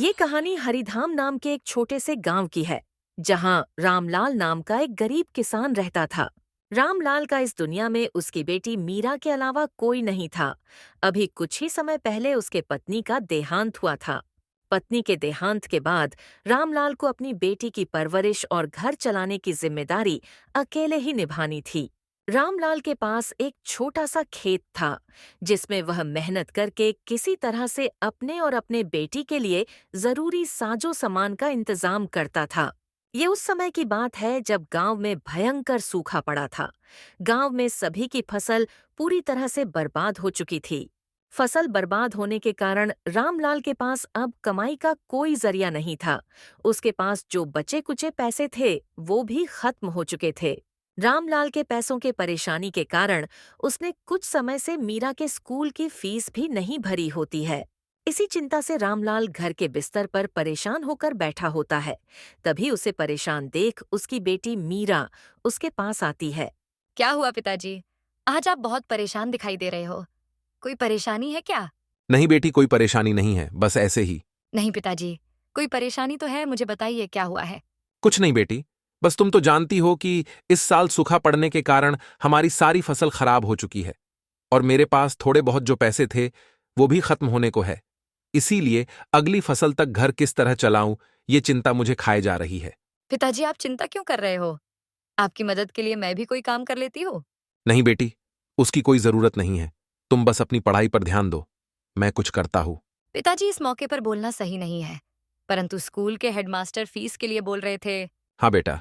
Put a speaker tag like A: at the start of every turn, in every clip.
A: ये कहानी हरिधाम नाम के एक छोटे से गांव की है, जहां रामलाल नाम का एक गरीब किसान रहता था। रामलाल का इस दुनिया में उसकी बेटी मीरा के अलावा कोई नहीं था। अभी कुछ ही समय पहले उसके पत्नी का देहांत हुआ था। पत्नी के देहांत के बाद रामलाल को अपनी बेटी की परवरिश और घर चलाने की जिम्मेदारी अकेले ही निभानी थी। रामलाल के पास एक छोटा सा खेत था, जिसमें वह मेहनत करके किसी तरह से अपने और अपने बेटी के लिए जरूरी साजो सामान का इंतजाम करता था। ये उस समय की बात है जब गांव में भयंकर सूखा पड़ा था। गांव में सभी की फसल पूरी तरह से बर्बाद हो चुकी थी। फसल बर्बाद होने के कारण रामलाल के पास अब कमाई का कोई जरिया नहीं था। उसके पास जो बचे कुचे पैसे थे वो भी खत्म हो चुके थे। रामलाल के पैसों के परेशानी के कारण उसने कुछ समय से मीरा के स्कूल की फीस भी नहीं भरी होती है। इसी चिंता से रामलाल घर के बिस्तर पर परेशान होकर बैठा होता है। तभी उसे परेशान देख उसकी बेटी मीरा उसके पास आती है।
B: क्या हुआ पिताजी? आज आप बहुत परेशान दिखाई दे रहे हो। कोई परेशानी है क्या?
C: नहीं बेटी, कोई परेशानी नहीं है, बस ऐसे ही।
B: नहीं पिताजी, कोई परेशानी तो है, मुझे बताइए क्या हुआ है।
C: कुछ नहीं बेटी, बस तुम तो जानती हो कि इस साल सूखा पड़ने के कारण हमारी सारी फसल खराब हो चुकी है और मेरे पास थोड़े बहुत जो पैसे थे वो भी खत्म होने को है। इसीलिए अगली फसल तक घर किस तरह चलाऊं, ये चिंता मुझे खाए जा रही है।
B: पिताजी आप चिंता क्यों कर रहे हो? आपकी मदद के लिए मैं भी कोई काम कर लेती हूँ।
C: नहीं बेटी, उसकी कोई जरूरत नहीं है। तुम बस अपनी पढ़ाई पर ध्यान दो, मैं कुछ करता हूं।
B: पिताजी इस मौके पर बोलना सही नहीं है, परंतु स्कूल के हेडमास्टर फीस के लिए बोल रहे थे।
C: हाँ बेटा,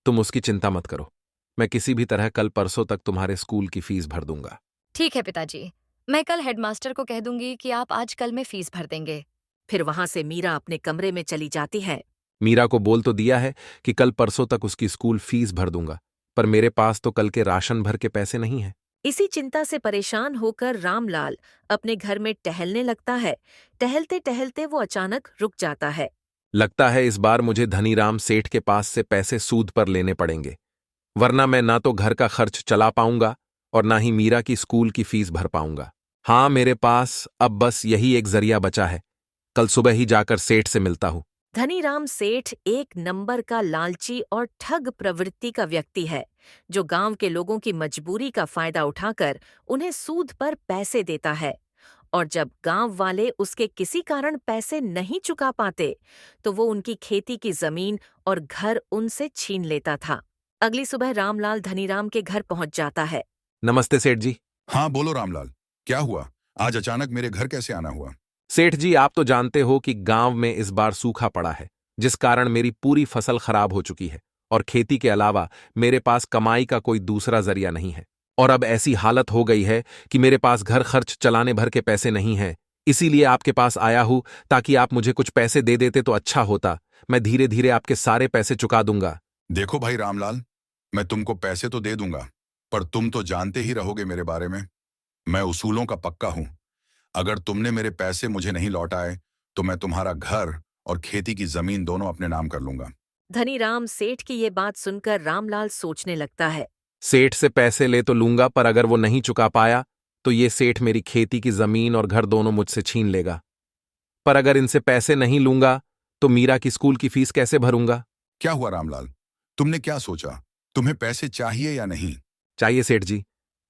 C: तुम उसकी चिंता मत करो। मैं किसी भी तरह कल परसों तक तुम्हारे स्कूल की फीस भर दूंगा।
B: ठीक है पिताजी, मैं कल हेडमास्टर को कह दूंगी कि आप आज कल में फीस भर देंगे।
A: फिर वहां से मीरा अपने कमरे में चली जाती है।
C: मीरा को बोल तो दिया है कि कल परसों तक उसकी स्कूल फीस भर दूंगा, पर मेरे पास तो कल के राशन भर के पैसे नहीं हैं।
A: इसी चिंता से परेशान होकर रामलाल अपने घर में टहलने लगता है। टहलते टहलते वो अचानक रुक जाता है।
C: लगता है इस बार मुझे धनीराम सेठ के पास से पैसे सूद पर लेने पड़ेंगे, वरना मैं ना तो घर का खर्च चला पाऊंगा और ना ही मीरा की स्कूल की फीस भर पाऊंगा। हाँ, मेरे पास अब बस यही एक जरिया बचा है। कल सुबह ही जाकर सेठ से मिलता हूं।
A: धनीराम सेठ एक नंबर का लालची और ठग प्रवृत्ति का व्यक्ति है, जो गांव के लोगों की मजबूरी का फायदा उठाकर उन्हें सूद पर पैसे देता है। और जब गांव वाले उसके किसी कारण पैसे नहीं चुका पाते, तो वो उनकी खेती की जमीन और घर उनसे छीन लेता था। अगली सुबह रामलाल धनीराम के घर पहुंच जाता है।
C: नमस्ते सेठ जी।
D: हाँ बोलो रामलाल, क्या हुआ? आज अचानक मेरे घर कैसे आना हुआ?
C: सेठ जी, आप तो जानते हो कि गांव में इस बार सूखा पड़ा है, जिस कारण मेरी पूरी फसल खराब हो चुकी है और खेती के अलावा मेरे पास कमाई का कोई दूसरा जरिया नहीं है। और अब ऐसी हालत हो गई है कि मेरे पास घर खर्च चलाने भर के पैसे नहीं हैं। इसीलिए आपके पास आया हूं, ताकि आप मुझे कुछ पैसे दे देते तो अच्छा होता। मैं धीरे धीरे आपके सारे पैसे चुका दूंगा।
D: देखो भाई रामलाल, मैं तुमको पैसे तो दे दूंगा, पर तुम तो जानते ही रहोगे मेरे बारे में। मैं उसूलों का पक्का हूं। अगर तुमने मेरे पैसे मुझे नहीं लौटाए तो मैं तुम्हारा घर और खेती की जमीन दोनों अपने नाम कर लूंगा।
A: धनीराम सेठ की ये बात सुनकर रामलाल सोचने लगता है।
C: सेठ से पैसे ले तो लूंगा, पर अगर वो नहीं चुका पाया तो ये सेठ मेरी खेती की जमीन और घर दोनों मुझसे छीन लेगा। पर अगर इनसे पैसे नहीं लूंगा तो मीरा की स्कूल की फीस कैसे भरूंगा?
D: क्या हुआ रामलाल, तुमने क्या सोचा? तुम्हें पैसे चाहिए या नहीं?
C: चाहिए सेठ जी,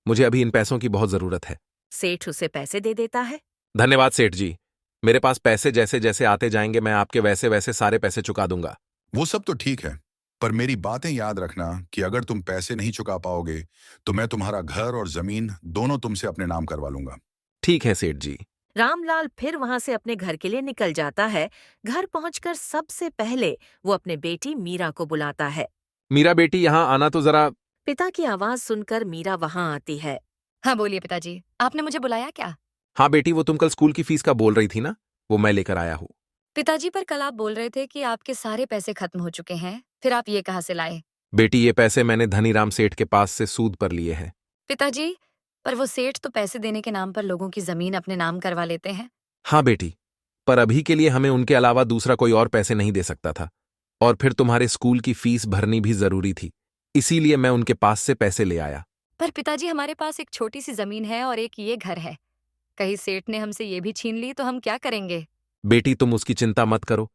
C: मुझे अभी इन पैसों की बहुत जरूरत है।
A: सेठ उसे पैसे दे देता है।
C: धन्यवाद सेठ जी, मेरे पास पैसे जैसे जैसे आते जाएंगे मैं आपके वैसे वैसे सारे पैसे चुका दूंगा।
D: वो सब तो ठीक है, पर मेरी बातें याद रखना कि अगर तुम पैसे नहीं चुका पाओगे तो मैं तुम्हारा घर और जमीन दोनों तुमसे अपने नाम करवा लूंगा।
C: ठीक है सेठ जी।
A: रामलाल फिर वहां से अपने घर के लिए निकल जाता है। घर पहुंचकर सबसे पहले वो अपने बेटी मीरा को बुलाता है।
C: मीरा बेटी, यहां आना तो जरा।
A: पिता की आवाज सुनकर मीरा वहां आती है।
B: हाँ बोलिए पिताजी, आपने मुझे बुलाया क्या?
C: हाँ बेटी, वो तुम कल स्कूल की फीस का बोल रही थी ना, वो मैं लेकर आया हूं।
B: पिताजी पर कल आप बोल रहे थे कि आपके सारे पैसे खत्म हो चुके हैं, फिर आप ये कहाँ से लाए?
C: बेटी, ये पैसे मैंने धनीराम सेठ के पास से सूद पर लिए हैं।
B: पिताजी, पर वो सेठ तो पैसे देने के नाम पर लोगों की जमीन अपने नाम करवा लेते हैं।
C: हाँ बेटी, पर अभी के लिए हमें उनके अलावा दूसरा कोई और पैसे नहीं दे सकता था, और फिर तुम्हारे स्कूल की फीस भरनी भी जरूरी थी, इसीलिए मैं उनके पास से पैसे ले आया।
B: पर पिताजी हमारे पास एक छोटी सी जमीन है और एक ये घर है। कहीं सेठ ने हमसे ये भी छीन ली तो हम क्या करेंगे?
C: बेटी तुम उसकी चिंता मत करो।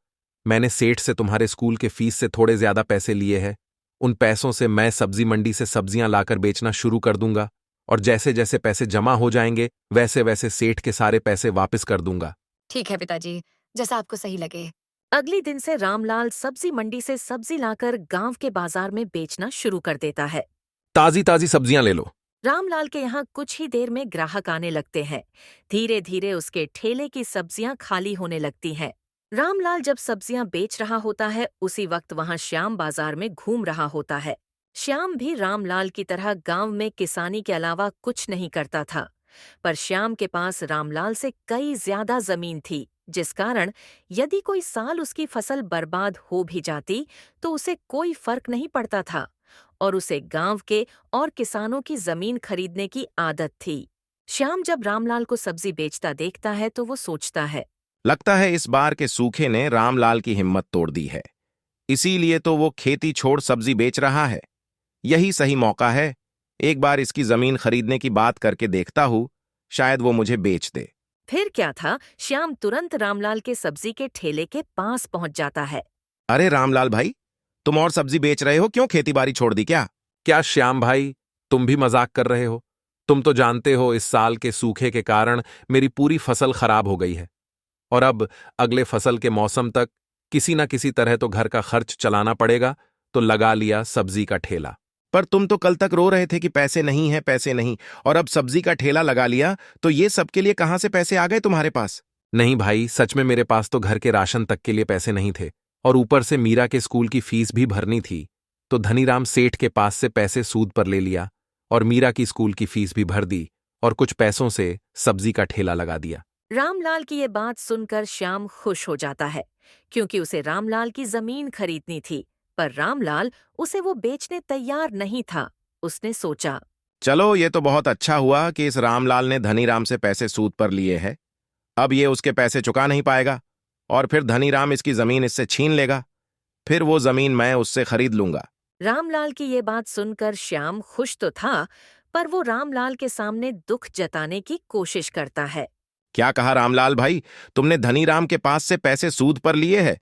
C: मैंने सेठ से तुम्हारे स्कूल के फीस से थोड़े ज्यादा पैसे लिए हैं। उन पैसों से मैं सब्जी मंडी से सब्जियां लाकर बेचना शुरू कर दूंगा और जैसे जैसे पैसे जमा हो जाएंगे वैसे वैसे सेठ के सारे पैसे वापस कर दूंगा।
B: ठीक है पिताजी, जैसा आपको सही लगे।
A: अगले दिन से रामलाल सब्जी मंडी से सब्जी लाकर गांव के बाजार में बेचना शुरू कर देता है।
C: ताजी ताजी सब्जियां ले लो।
A: रामलाल के यहाँ कुछ ही देर में ग्राहक आने लगते हैं। धीरे धीरे उसके ठेले की सब्जियां खाली होने लगती हैं। रामलाल जब सब्जियां बेच रहा होता है उसी वक्त वहां श्याम बाजार में घूम रहा होता है। श्याम भी रामलाल की तरह गांव में किसानी के अलावा कुछ नहीं करता था, पर श्याम के पास रामलाल से कई ज्यादा जमीन थी, जिस कारण यदि कोई साल उसकी फसल बर्बाद हो भी जाती तो उसे कोई फर्क नहीं पड़ता था और उसे गांव के और किसानों की जमीन खरीदने की आदत थी। श्याम जब रामलाल को सब्जी बेचता देखता है तो वो सोचता है,
E: लगता है इस बार के सूखे ने रामलाल की हिम्मत तोड़ दी है, इसीलिए तो वो खेती छोड़ सब्जी बेच रहा है। यही सही मौका है, एक बार इसकी जमीन खरीदने की बात करके देखता हूँ, शायद वो मुझे बेच दे।
A: फिर क्या था, श्याम तुरंत रामलाल के सब्जी के ठेले के पास पहुंच जाता है।
E: अरे रामलाल भाई, तुम और सब्जी बेच रहे हो, क्यों खेती बाड़ी छोड़ दी क्या?
C: क्या श्याम भाई, तुम भी मजाक कर रहे हो? तुम तो जानते हो इस साल के सूखे के कारण मेरी पूरी फसल खराब हो गई है और अब अगले फसल के मौसम तक किसी न किसी तरह तो घर का खर्च चलाना पड़ेगा, तो लगा लिया सब्जी का ठेला।
E: पर तुम तो कल तक रो रहे थे कि पैसे नहीं है, पैसे नहीं, और अब सब्जी का ठेला लगा लिया, तो ये सबके लिए कहाँ से पैसे आ गए तुम्हारे पास?
C: नहीं भाई, सच में मेरे पास तो घर के राशन तक के लिए पैसे नहीं थे और ऊपर से मीरा के स्कूल की फीस भी भरनी थी, तो धनीराम सेठ के पास से पैसे सूद पर ले लिया और मीरा की स्कूल की फीस भी भर दी और कुछ पैसों से सब्जी का ठेला लगा दिया।
A: रामलाल की ये बात सुनकर श्याम खुश हो जाता है, क्योंकि उसे रामलाल की जमीन खरीदनी थी, पर रामलाल उसे वो बेचने तैयार नहीं था। उसने सोचा,
E: चलो, ये तो बहुत अच्छा हुआ कि इस रामलाल ने धनीराम से पैसे सूद पर लिए हैं। अब ये उसके पैसे चुका नहीं पाएगा और फिर धनीराम इसकी जमीन इससे छीन लेगा, फिर वो जमीन मैं उससे खरीद लूंगा।
A: रामलाल की ये बात सुनकर श्याम खुश तो था, पर वो रामलाल के सामने दुख जताने की कोशिश करता है।
E: क्या कहा रामलाल भाई, तुमने धनीराम के पास से पैसे सूद पर लिए हैं?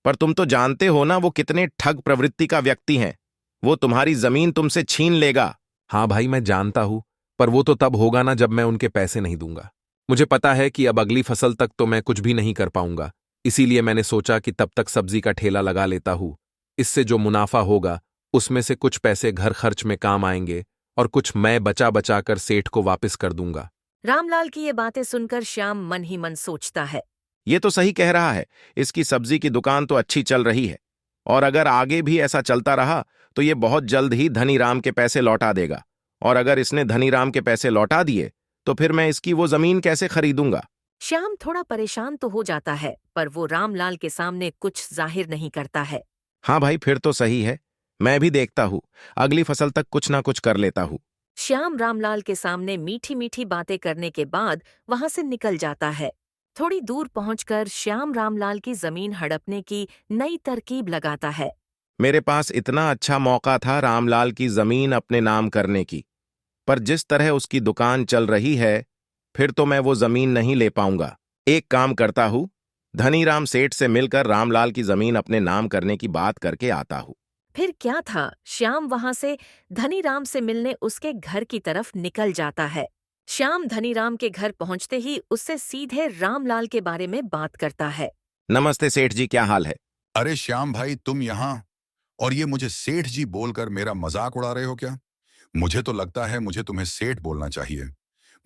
E: पर तुम तो जानते हो ना वो कितने ठग प्रवृत्ति का व्यक्ति हैं। वो तुम्हारी जमीन तुमसे छीन लेगा।
C: हाँ भाई, मैं जानता हूं, पर वो तो तब होगा ना जब मैं उनके पैसे नहीं दूंगा। मुझे पता है कि अब अगली फसल तक तो मैं कुछ भी नहीं कर पाऊंगा, इसीलिए मैंने सोचा कि तब तक सब्जी का ठेला लगा लेता हूं। इससे जो मुनाफा होगा उसमें से कुछ पैसे घर खर्च में काम आएंगे और कुछ मैं बचा बचा कर सेठ को वापस कर दूंगा।
A: रामलाल की ये बातें सुनकर श्याम मन ही मन सोचता है,
E: ये तो सही कह रहा है, इसकी सब्जी की दुकान तो अच्छी चल रही है और अगर आगे भी ऐसा चलता रहा तो ये बहुत जल्द ही धनीराम के पैसे लौटा देगा, और अगर इसने धनीराम के पैसे लौटा दिए तो फिर मैं इसकी वो जमीन कैसे खरीदूंगा?
A: श्याम थोड़ा परेशान तो हो जाता है, पर वो रामलाल के सामने कुछ जाहिर नहीं करता है।
E: हाँ भाई, फिर तो सही है, मैं भी देखता हूँ, अगली फसल तक कुछ ना कुछ कर लेता हूँ।
A: श्याम रामलाल के सामने मीठी मीठी बातें करने के बाद वहां से निकल जाता है। थोड़ी दूर पहुंचकर श्याम रामलाल की जमीन हड़पने की नई तरकीब लगाता है।
E: मेरे पास इतना अच्छा मौका था रामलाल की जमीन अपने नाम करने की, पर जिस तरह उसकी दुकान चल रही है फिर तो मैं वो जमीन नहीं ले पाऊंगा। एक काम करता हूँ, धनीराम सेठ से मिलकर रामलाल की जमीन अपने नाम करने की बात करके आता हूँ।
A: फिर क्या था, श्याम वहां से धनीराम से मिलने उसके घर की तरफ निकल जाता है। श्याम धनीराम के घर पहुंचते ही उससे सीधे रामलाल के बारे में बात करता है।
E: नमस्ते सेठ जी, क्या हाल है?
D: अरे श्याम भाई, तुम यहाँ और ये मुझे सेठ जी बोलकर मेरा मजाक उड़ा रहे हो क्या? मुझे तो लगता है मुझे तुम्हें सेठ बोलना चाहिए।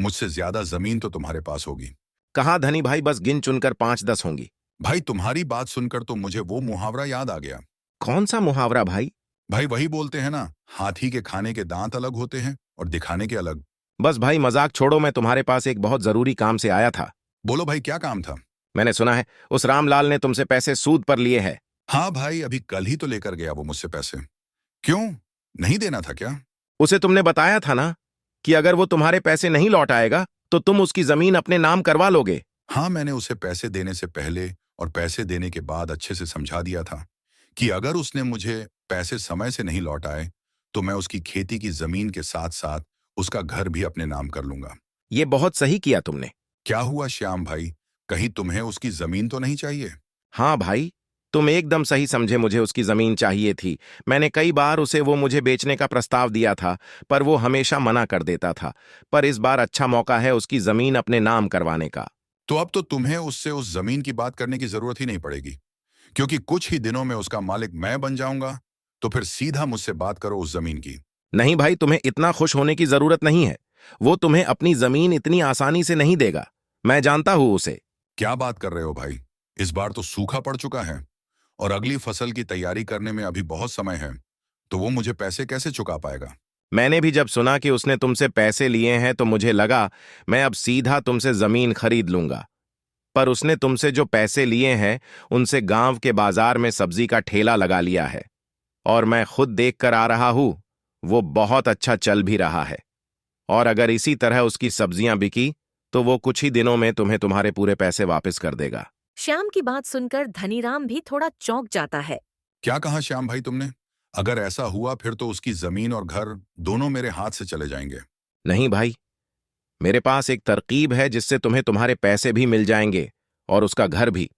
D: मुझसे ज्यादा जमीन तो तुम्हारे पास होगी।
E: कहाँ धनी भाई, बस गिन चुनकर 5-10 होंगी।
D: भाई, तुम्हारी बात सुनकर तो मुझे वो मुहावरा याद आ गया।
E: कौन सा मुहावरा भाई?
D: भाई वही बोलते हैं ना, हाथी के खाने के दांत अलग होते हैं और दिखाने के अलग।
E: बस भाई मजाक छोड़ो, मैं तुम्हारे पास एक बहुत जरूरी काम से आया था।
D: बोलो भाई, क्या काम था?
E: मैंने सुना है उस रामलाल ने तुमसे पैसे सूद पर लिए हैं।
D: हाँ भाई, अभी कल ही तो लेकर गया वो मुझसे पैसे। क्यों, नहीं देना था क्या?
E: उसे तुमने बताया था ना कि अगर वो तुम्हारे पैसे नहीं लौट आएगा तो तुम उसकी जमीन अपने नाम करवा लोगे।
D: हाँ, मैंने उसे पैसे देने से पहले और पैसे देने के बाद अच्छे से समझा दिया था कि अगर उसने मुझे पैसे समय से नहीं लौटाए तो मैं उसकी खेती की जमीन के साथ साथ उसका घर भी अपने नाम कर लूंगा।
E: ये बहुत सही किया तुमने।
D: क्या हुआ श्याम भाई, कहीं तुम्हें उसकी जमीन तो नहीं चाहिए?
E: हाँ भाई, तुम एकदम सही समझे, मुझे उसकी जमीन चाहिए थी। मैंने कई बार उसे वो मुझे बेचने का प्रस्ताव दिया था, पर वो हमेशा मना कर देता था। पर इस बार अच्छा मौका है उसकी जमीन अपने नाम करवाने का।
D: तो अब तो तुम्हें उससे उस जमीन की बात करने की जरूरत ही नहीं पड़ेगी, क्योंकि कुछ ही दिनों में उसका मालिक मैं बन जाऊंगा। तो फिर सीधा मुझसे बात करो उस जमीन की।
E: नहीं भाई, तुम्हें इतना खुश होने की जरूरत नहीं है। वो तुम्हें अपनी जमीन इतनी आसानी से नहीं देगा। मैं जानता हूं उसे।
D: क्या बात कर रहे हो भाई? इस बार तो सूखा पड़ चुका है और अगली फसल की तैयारी करने में अभी बहुत समय है, तो वो मुझे पैसे कैसे चुका पाएगा?
E: मैंने भी जब सुना कि उसने तुमसे पैसे लिए हैं तो मुझे लगा मैं अब सीधा तुमसे जमीन खरीद लूंगा। पर उसने तुमसे जो पैसे लिए हैं उनसे गांव के बाजार में सब्जी का ठेला लगा लिया है। और मैं खुद देख कर आ रहा हूं, वो बहुत अच्छा चल भी रहा है। और अगर इसी तरह उसकी सब्जियां बिकी तो वो कुछ ही दिनों में तुम्हें तुम्हारे पूरे पैसे वापस कर देगा।
A: श्याम की बात सुनकर धनीराम भी थोड़ा चौंक जाता है।
D: क्या कहा श्याम भाई तुमने? अगर ऐसा हुआ फिर तो उसकी जमीन और घर दोनों मेरे हाथ से चले जाएंगे।
E: नहीं भाई, मेरे पास एक तरकीब है जिससे तुम्हें तुम्हारे पैसे भी मिल जाएंगे और उसका घर भी।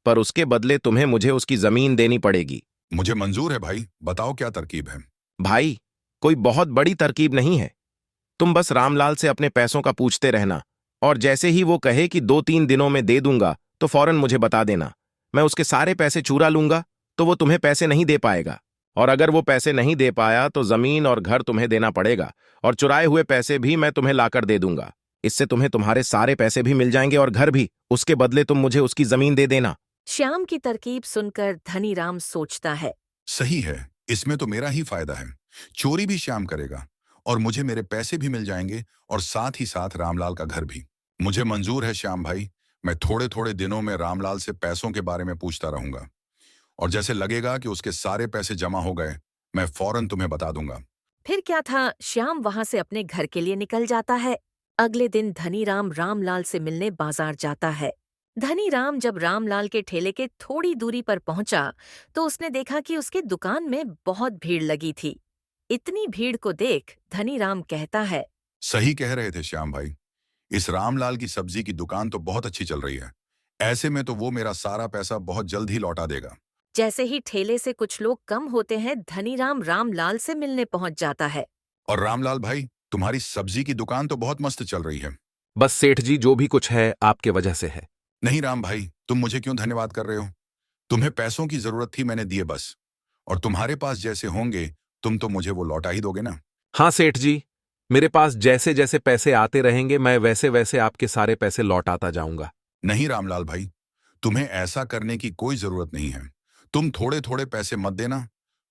E: पर उसके बदले तुम्हें मुझे उसकी जमीन देनी पड़ेगी।
D: मुझे मंजूर है भाई, बताओ क्या तरकीब है?
E: भाई, कोई बहुत बड़ी तरकीब नहीं है। तुम बस रामलाल से अपने पैसों का पूछते रहना, और जैसे ही वो कहे कि 2-3 दिनों में दे दूंगा तो फौरन मुझे बता देना। मैं उसके सारे पैसे चुरा लूंगा तो वो तुम्हें पैसे नहीं दे पाएगा। और अगर वो पैसे नहीं दे पाया तो जमीन और घर तुम्हें देना पड़ेगा, और चुराए हुए पैसे भी मैं तुम्हें लाकर दे दूंगा। इससे तुम्हें तुम्हारे सारे पैसे भी मिल जाएंगे और घर भी। उसके बदले तुम मुझे उसकी जमीन दे देना।
A: श्याम की तरकीब सुनकर धनीराम सोचता है।
D: सही है, इसमें तो मेरा ही फायदा है। चोरी भी श्याम करेगा और मुझे मेरे पैसे भी मिल जाएंगे और साथ ही साथ रामलाल का घर भी। मुझे मंजूर है श्याम भाई, मैं थोड़े थोड़े दिनों में रामलाल से पैसों के बारे में पूछता रहूंगा, और जैसे लगेगा कि उसके सारे पैसे जमा हो गए, मैं फौरन तुम्हें बता दूंगा।
A: फिर क्या था, श्याम वहां से अपने घर के लिए निकल जाता है। अगले दिन धनीराम रामलाल से मिलने बाजार जाता है। धनीराम जब रामलाल के ठेले के थोड़ी दूरी पर पहुंचा तो उसने देखा कि उसके दुकान में बहुत भीड़ लगी थी। इतनी भीड़ को देख धनीराम कहता है।
D: सही कह रहे थे श्याम भाई, इस रामलाल की सब्जी की दुकान तो बहुत अच्छी चल रही है। ऐसे में तो वो मेरा सारा पैसा बहुत जल्द ही लौटा देगा।
A: जैसे ही ठेले से कुछ लोग कम होते हैं, धनीराम रामलाल से मिलने पहुंच जाता है।
D: और रामलाल भाई, तुम्हारी सब्जी की दुकान तो बहुत मस्त चल रही है।
C: बस सेठ जी, जो भी कुछ है आपके वजह से है।
D: नहीं राम भाई, तुम मुझे क्यों धन्यवाद कर रहे हो? तुम्हें पैसों की जरूरत थी, मैंने दिए बस। और तुम्हारे पास जैसे होंगे तुम तो मुझे वो लौटा ही दोगे ना?
C: हाँ सेठ जी, मेरे पास जैसे जैसे पैसे आते रहेंगे मैं वैसे वैसे आपके सारे पैसे लौटाता जाऊंगा।
D: नहीं रामलाल भाई, तुम्हें ऐसा करने की कोई जरूरत नहीं है। तुम थोड़े थोड़े पैसे मत देना,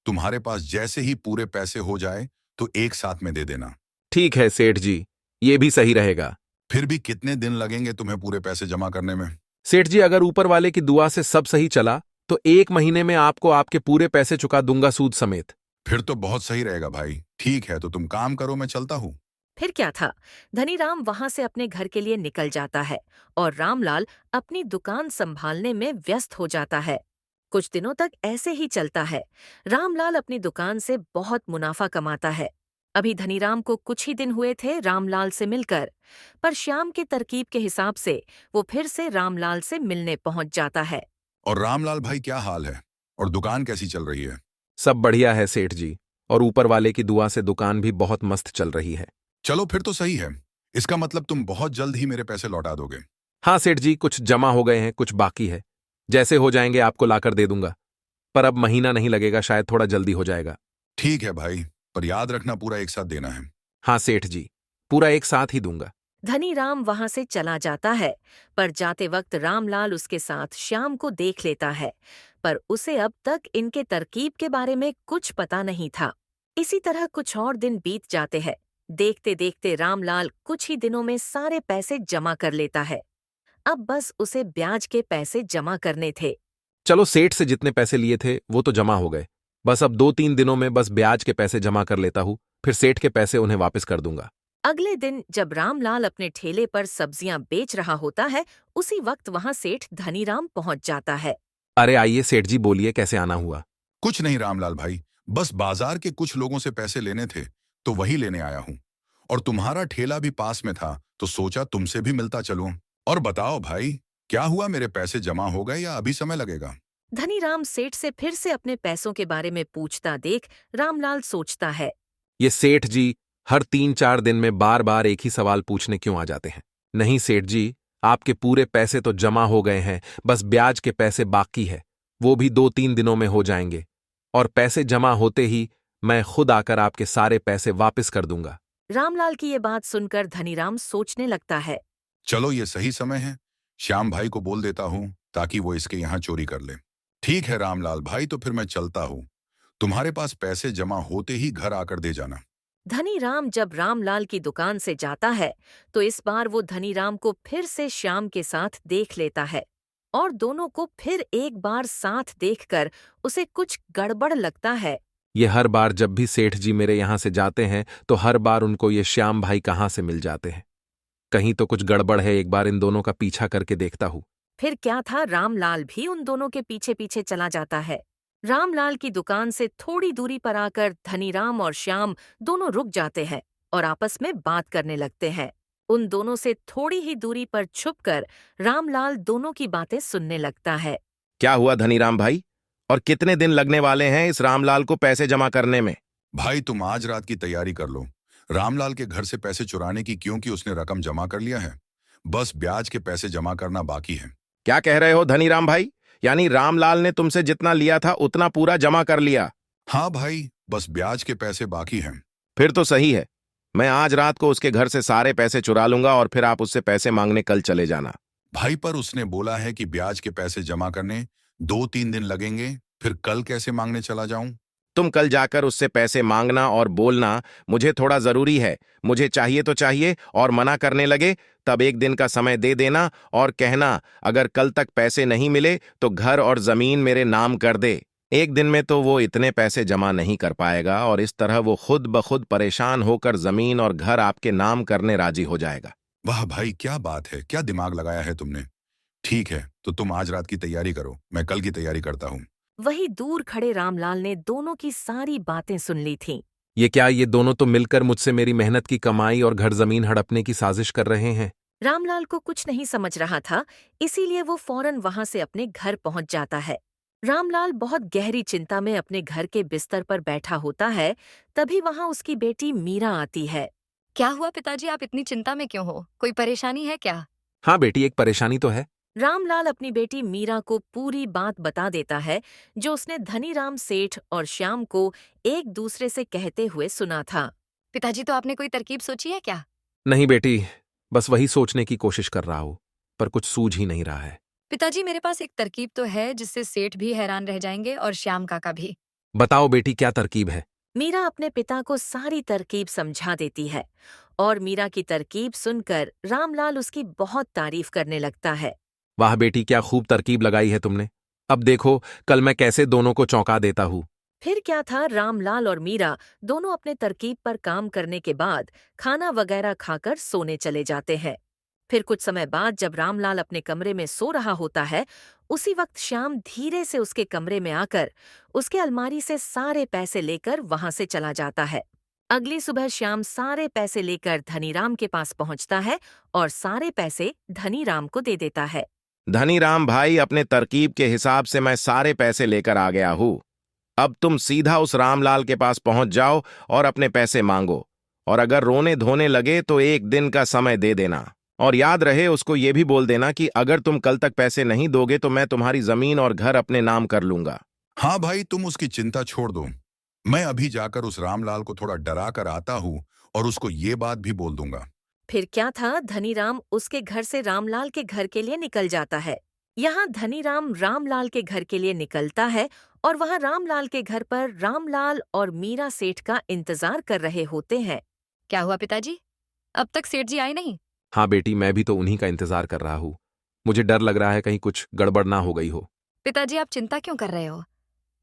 D: तुम्हारे पास जैसे ही पूरे पैसे हो जाए तो एक साथ में दे देना।
C: ठीक है सेठ जी, ये भी सही रहेगा।
D: फिर भी कितने दिन लगेंगे तुम्हें पूरे पैसे जमा करने में?
C: सेठ जी, अगर ऊपर वाले की दुआ से सब सही चला तो 1 महीने में आपको आपके पूरे पैसे चुका दूंगा, सूद समेत।
D: फिर तो बहुत सही रहेगा भाई। ठीक है, तो तुम काम करो, मैं चलता हूँ।
A: फिर क्या था, धनीराम वहां से अपने घर के लिए निकल जाता है और रामलाल अपनी दुकान संभालने में व्यस्त हो जाता है। कुछ दिनों तक ऐसे ही चलता है। रामलाल अपनी दुकान से बहुत मुनाफा कमाता है। अभी धनीराम को कुछ ही दिन हुए थे रामलाल से मिलकर, पर श्याम के तरकीब के हिसाब से वो फिर से रामलाल से मिलने पहुंच जाता है।
D: और रामलाल भाई, क्या हाल है? और दुकान कैसी चल रही है?
C: सब बढ़िया है सेठ जी, और ऊपर वाले की दुआ से दुकान भी बहुत मस्त चल रही है।
D: चलो फिर तो सही है। इसका मतलब तुम बहुत जल्द ही मेरे पैसे लौटा दोगे।
C: हाँ सेठ जी, कुछ जमा हो गए हैं, कुछ बाकी है। जैसे हो जाएंगे आपको लाकर दे दूंगा, पर अब महीना नहीं लगेगा, शायद थोड़ा जल्दी हो जाएगा।
D: ठीक है भाई, पर याद रखना पूरा एक साथ देना है।
C: हाँ सेठ जी, पूरा एक साथ ही दूंगा।
A: धनीराम वहां से चला जाता है, पर जाते वक्त रामलाल उसके साथ श्याम को देख लेता है, पर उसे अब तक इनके तरकीब के बारे में कुछ पता नहीं था। इसी तरह कुछ और दिन बीत जाते हैं। देखते देखते रामलाल कुछ ही दिनों में सारे पैसे जमा कर लेता है। अब बस उसे ब्याज के पैसे जमा करने थे।
C: चलो, सेठ से जितने पैसे लिए थे वो तो जमा हो गए। बस अब 2-3 दिनों में बस ब्याज के पैसे जमा कर लेता हूँ, फिर सेठ के पैसे उन्हें वापस कर दूंगा।
A: अगले दिन जब रामलाल अपने ठेले पर सब्जियां बेच रहा होता है, उसी वक्त वहां सेठ धनीराम पहुंच जाता है।
C: अरे आइए सेठ जी, बोलिए कैसे आना हुआ।
D: कुछ नहीं रामलाल भाई, बस बाजार के कुछ लोगों से पैसे लेने थे तो वही लेने आया हूँ। और तुम्हारा ठेला भी पास में था तो सोचा तुमसे भी मिलता चलूं। और बताओ भाई, क्या हुआ, मेरे पैसे जमा हो गए या अभी समय लगेगा?
A: धनीराम सेठ से फिर से अपने पैसों के बारे में पूछता देख रामलाल सोचता है।
C: ये सेठ जी हर 3-4 दिन में बार बार एक ही सवाल पूछने क्यों आ जाते हैं? नहीं सेठ जी, आपके पूरे पैसे तो जमा हो गए हैं, बस ब्याज के पैसे बाकी है, वो भी 2-3 दिनों में हो जाएंगे। और पैसे जमा होते ही मैं खुद आकर आपके सारे पैसे वापस कर दूंगा।
A: रामलाल की ये बात सुनकर धनीराम सोचने लगता है।
D: चलो ये सही समय है, श्याम भाई को बोल देता हूँ ताकि वो इसके यहाँ चोरी कर ले। ठीक है रामलाल भाई, तो फिर मैं चलता हूँ। तुम्हारे पास पैसे जमा होते ही घर आकर दे जाना।
A: धनीराम जब रामलाल की दुकान से जाता है तो इस बार वो धनीराम को फिर से श्याम के साथ देख लेता है और दोनों को फिर एक बार साथ देखकर उसे कुछ गड़बड़ लगता है।
C: ये हर बार जब भी सेठ जी मेरे यहाँ से जाते हैं तो हर बार उनको ये श्याम भाई कहाँ से मिल जाते हैं। कहीं तो कुछ गड़बड़ है, एक बार इन दोनों का पीछा करके देखता हूँ।
A: फिर क्या था, रामलाल भी उन दोनों के पीछे पीछे चला जाता है। रामलाल की दुकान से थोड़ी दूरी पर आकर धनीराम और श्याम दोनों रुक जाते हैं और आपस में बात करने लगते हैं। उन दोनों से थोड़ी ही दूरी पर छुपकर रामलाल दोनों की बातें सुनने लगता है।
E: क्या हुआ धनीराम भाई, और कितने दिन लगने वाले हैं इस रामलाल को पैसे जमा करने में?
D: भाई तुम आज रात की तैयारी कर लो। रामलाल के घर से पैसे चुराने की, क्योंकि उसने रकम जमा कर लिया है, बस ब्याज के पैसे जमा करना बाकी है।
E: क्या कह रहे हो धनीराम भाई? यानी रामलाल ने तुमसे जितना लिया था उतना पूरा जमा कर लिया?
D: हाँ भाई, बस ब्याज के पैसे बाकी हैं।
E: फिर तो सही है, मैं आज रात को उसके घर से सारे पैसे चुरा लूंगा और फिर आप उससे पैसे मांगने कल चले जाना।
D: भाई पर उसने बोला है कि ब्याज के पैसे जमा करने 2-3 दिन लगेंगे, फिर कल कैसे मांगने चला जाऊं?
E: तुम कल जाकर उससे पैसे मांगना और बोलना मुझे थोड़ा जरूरी है, मुझे चाहिए तो चाहिए, और मना करने लगे तब 1 दिन का समय दे देना और कहना अगर कल तक पैसे नहीं मिले तो घर और जमीन मेरे नाम कर दे। 1 दिन में तो वो इतने पैसे जमा नहीं कर पाएगा और इस तरह वो खुद ब खुद परेशान होकर जमीन और घर आपके नाम करने राजी हो जाएगा।
D: वाह भाई, क्या बात है, क्या दिमाग लगाया है तुमने। ठीक है, तो तुम आज रात की तैयारी करो, मैं कल की तैयारी करता हूँ।
A: वहीं दूर खड़े रामलाल ने दोनों की सारी बातें सुन ली थीं।
C: ये दोनों तो मिलकर मुझसे मेरी मेहनत की कमाई और घर जमीन हड़पने की साजिश कर रहे हैं।
A: रामलाल को कुछ नहीं समझ रहा था, इसीलिए वो फौरन वहां से अपने घर पहुंच जाता है। रामलाल बहुत गहरी चिंता में अपने घर के बिस्तर पर बैठा होता है, तभी वहां उसकी बेटी मीरा आती है।
B: क्या हुआ पिताजी, आप इतनी चिंता में क्यों हो? कोई परेशानी है क्या?
C: हाँ बेटी, एक परेशानी तो है।
A: रामलाल अपनी बेटी मीरा को पूरी बात बता देता है जो उसने धनीराम सेठ और श्याम को एक दूसरे से कहते हुए सुना था।
B: पिताजी, तो आपने कोई तरकीब सोची है क्या?
C: नहीं बेटी, बस वही सोचने की कोशिश कर रहा हूँ, पर कुछ सूझ ही नहीं रहा है।
B: पिताजी, मेरे पास एक तरकीब तो है जिससे सेठ भी हैरान रह जाएंगे और श्याम काका भी।
C: बताओ बेटी, क्या तरकीब है?
A: मीरा अपने पिता को सारी तरकीब समझा देती है और मीरा की तरकीब सुनकर रामलाल उसकी बहुत तारीफ करने लगता है।
C: वाह बेटी, क्या खूब तरकीब लगाई है तुमने। अब देखो कल मैं कैसे दोनों को चौंका देता हूँ।
A: फिर क्या था, रामलाल और मीरा दोनों अपने तरकीब पर काम करने के बाद खाना वगैरह खाकर सोने चले जाते हैं। फिर कुछ समय बाद जब रामलाल अपने कमरे में सो रहा होता है, उसी वक्त श्याम धीरे से उसके कमरे में आकर उसके अलमारी से सारे पैसे लेकर वहां से चला जाता है। अगली सुबह श्याम सारे पैसे लेकर धनीराम के पास पहुंचता है और सारे पैसे धनीराम को दे देता है।
E: धनीराम भाई, अपने तरकीब के हिसाब से मैं सारे पैसे लेकर आ गया हूँ। अब तुम सीधा उस रामलाल के पास पहुंच जाओ और अपने पैसे मांगो, और अगर रोने धोने लगे तो 1 दिन का समय दे देना, और याद रहे उसको ये भी बोल देना कि अगर तुम कल तक पैसे नहीं दोगे तो मैं तुम्हारी जमीन और घर अपने नाम कर लूंगा।
D: हाँ भाई, तुम उसकी चिंता छोड़ दो, मैं अभी जाकर उस रामलाल को थोड़ा डरा कर आता हूँ और उसको ये बात भी बोल दूंगा।
A: फिर क्या था, धनीराम उसके घर से रामलाल के घर के लिए निकल जाता है। यहाँ धनीराम रामलाल के घर के लिए निकलता है और वहाँ रामलाल के घर पर रामलाल और मीरा सेठ का इंतजार कर रहे होते हैं।
B: क्या हुआ पिताजी, अब तक सेठ जी आए नहीं?
C: हाँ बेटी, मैं भी तो उन्हीं का इंतजार कर रहा हूँ। मुझे डर लग रहा है कहीं कुछ गड़बड़ ना हो गई हो।
B: पिताजी, आप चिंता क्यों कर रहे हो?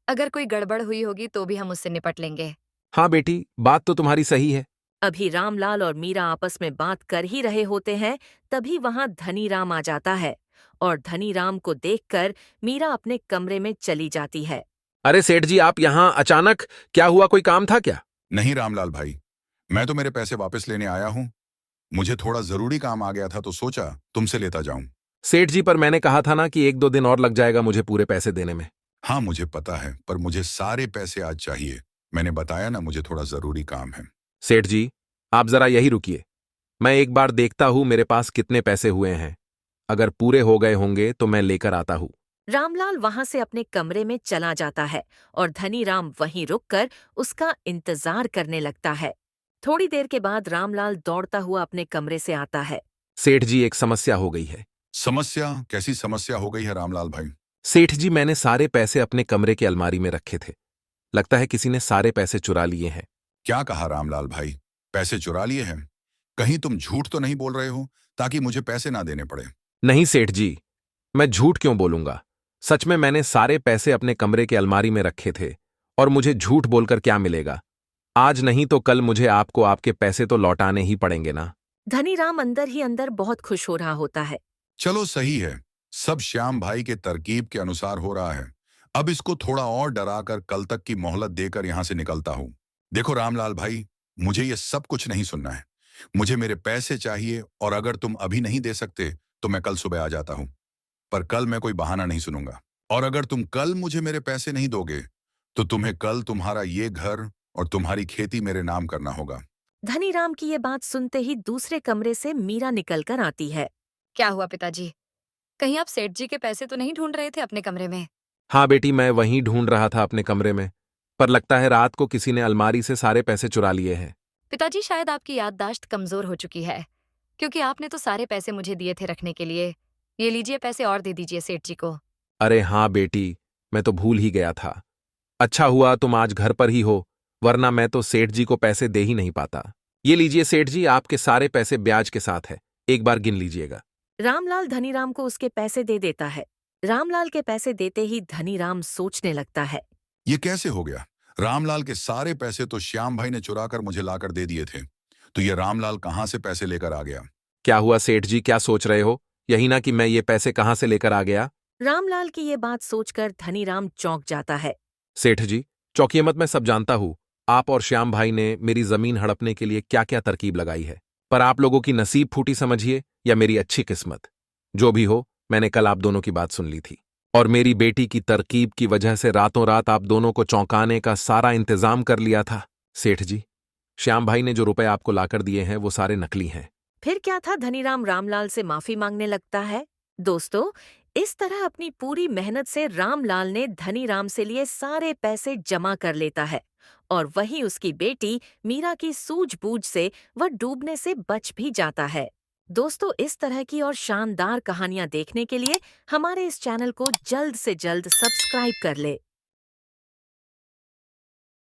B: अगर कोई गड़बड़ हुई होगी तो भी हम उससे निपट लेंगे।
C: हाँ बेटी, बात तो तुम्हारी सही है।
A: अभी रामलाल और मीरा आपस में बात कर ही रहे होते हैं, तभी वहाँ धनीराम आ जाता है और धनीराम को देखकर मीरा अपने कमरे में चली जाती है।
C: अरे सेठ जी, आप यहाँ अचानक, क्या हुआ, कोई काम था क्या?
D: नहीं रामलाल भाई, मैं तो मेरे पैसे वापस लेने आया हूँ। मुझे थोड़ा जरूरी काम आ गया था तो सोचा तुमसे लेता जाऊं।
C: सेठ जी, पर मैंने कहा था ना कि 1-2 दिन और लग जाएगा मुझे पूरे पैसे देने में।
D: हाँ मुझे पता है, पर मुझे सारे पैसे आज चाहिए। मैंने बताया ना, मुझे थोड़ा जरूरी काम है।
C: सेठ जी, आप जरा यही रुकिए। मैं एक बार देखता हूं मेरे पास कितने पैसे हुए हैं। अगर पूरे हो गए होंगे तो मैं लेकर आता हूं।
A: रामलाल वहां से अपने कमरे में चला जाता है और धनीराम वहीं रुककर उसका इंतजार करने लगता है। थोड़ी देर के बाद रामलाल दौड़ता हुआ अपने कमरे से आता है।
C: सेठ जी, एक समस्या हो गई है।
D: समस्या? कैसी समस्या हो गई है रामलाल भाई?
C: सेठ जी, मैंने सारे पैसे अपने कमरे की अलमारी में रखे थे। लगता है किसी ने सारे पैसे चुरा लिए हैं।
D: क्या कहा रामलाल भाई? पैसे चुरा लिए हैं? कहीं तुम झूठ तो नहीं बोल रहे हो, ताकि मुझे पैसे ना देने पड़े?
C: नहीं सेठ जी, मैं झूठ क्यों बोलूंगा। सच में मैंने सारे पैसे अपने कमरे के अलमारी में रखे थे, और मुझे झूठ बोलकर क्या मिलेगा। आज नहीं तो कल मुझे आपको आपके पैसे तो लौटाने ही पड़ेंगे ना।
A: धनीराम अंदर ही अंदर बहुत खुश हो रहा होता है।
D: चलो सही है, सब श्याम भाई के तरकीब के अनुसार हो रहा है। अब इसको थोड़ा और डराकर कल तक की मोहलत देकर यहां से निकलता हूं। देखो रामलाल भाई, मुझे ये सब कुछ नहीं सुनना है। मुझे मेरे पैसे चाहिए, और अगर तुम अभी नहीं दे सकते तो मैं कल सुबह आ जाता हूं। पर कल मैं कोई बहाना नहीं सुनूंगा। और अगर तुम कल मुझे मेरे पैसे नहीं दोगे तो तुम्हें कल तुम्हारा ये घर और तुम्हारी खेती मेरे नाम करना होगा।
A: धनीराम की ये बात सुनते ही दूसरे कमरे से मीरा निकलकर आती है।
B: क्या हुआ पिताजी? कहीं आप सेठ जी के पैसे तो नहीं ढूंढ रहे थे अपने कमरे में?
C: हाँ बेटी, मैं वहीं ढूंढ रहा था अपने कमरे में, पर लगता है रात को किसी ने अलमारी से सारे पैसे चुरा लिए हैं।
B: पिताजी, शायद आपकी याददाश्त कमजोर हो चुकी है, क्योंकि आपने तो सारे पैसे मुझे दिए थे रखने के लिए। ये लीजिए, पैसे और दे दीजिए सेठ जी को।
C: अरे हाँ बेटी, मैं तो भूल ही गया था। अच्छा हुआ तुम आज घर पर ही हो, वरना मैं तो सेठ जी को पैसे दे ही नहीं पाता। ये लीजिए सेठ जी, आपके सारे पैसे ब्याज के साथ है, एक बार गिन लीजिएगा।
A: रामलाल धनीराम को उसके पैसे दे देता है। रामलाल के पैसे देते ही धनीराम सोचने लगता है।
D: ये कैसे हो गया? रामलाल के सारे पैसे तो श्याम भाई ने चुरा कर मुझे लाकर दे दिए थे, तो ये रामलाल कहाँ से पैसे लेकर आ गया?
C: क्या हुआ सेठ जी, क्या सोच रहे हो? यही ना कि मैं ये पैसे कहाँ से लेकर आ गया।
A: रामलाल की ये बात सोचकर धनीराम चौंक जाता है।
C: सेठ जी, चौंकिए मत, मैं सब जानता हूँ। आप और श्याम भाई ने मेरी जमीन हड़पने के लिए क्या क्या तरकीब लगाई है, पर आप लोगों की नसीब फूटी समझिए या मेरी अच्छी किस्मत। जो भी हो, मैंने कल आप दोनों की बात सुन ली थी, और मेरी बेटी की तरकीब की वजह से रातों रात आप दोनों को चौंकाने का सारा इंतजाम कर लिया था। सेठ जी, श्याम भाई ने जो रुपए आपको लाकर दिए हैं वो सारे नकली हैं।
A: फिर क्या था, धनीराम रामलाल से माफी मांगने लगता है। दोस्तों, इस तरह अपनी पूरी मेहनत से रामलाल ने धनीराम से लिए सारे पैसे जमा कर लेता है, और वहीं उसकी बेटी मीरा की सूझबूझ से वह डूबने से बच भी जाता है। दोस्तों, इस तरह की और शानदार कहानियां देखने के लिए हमारे इस चैनल को जल्द से जल्द सब्सक्राइब कर ले।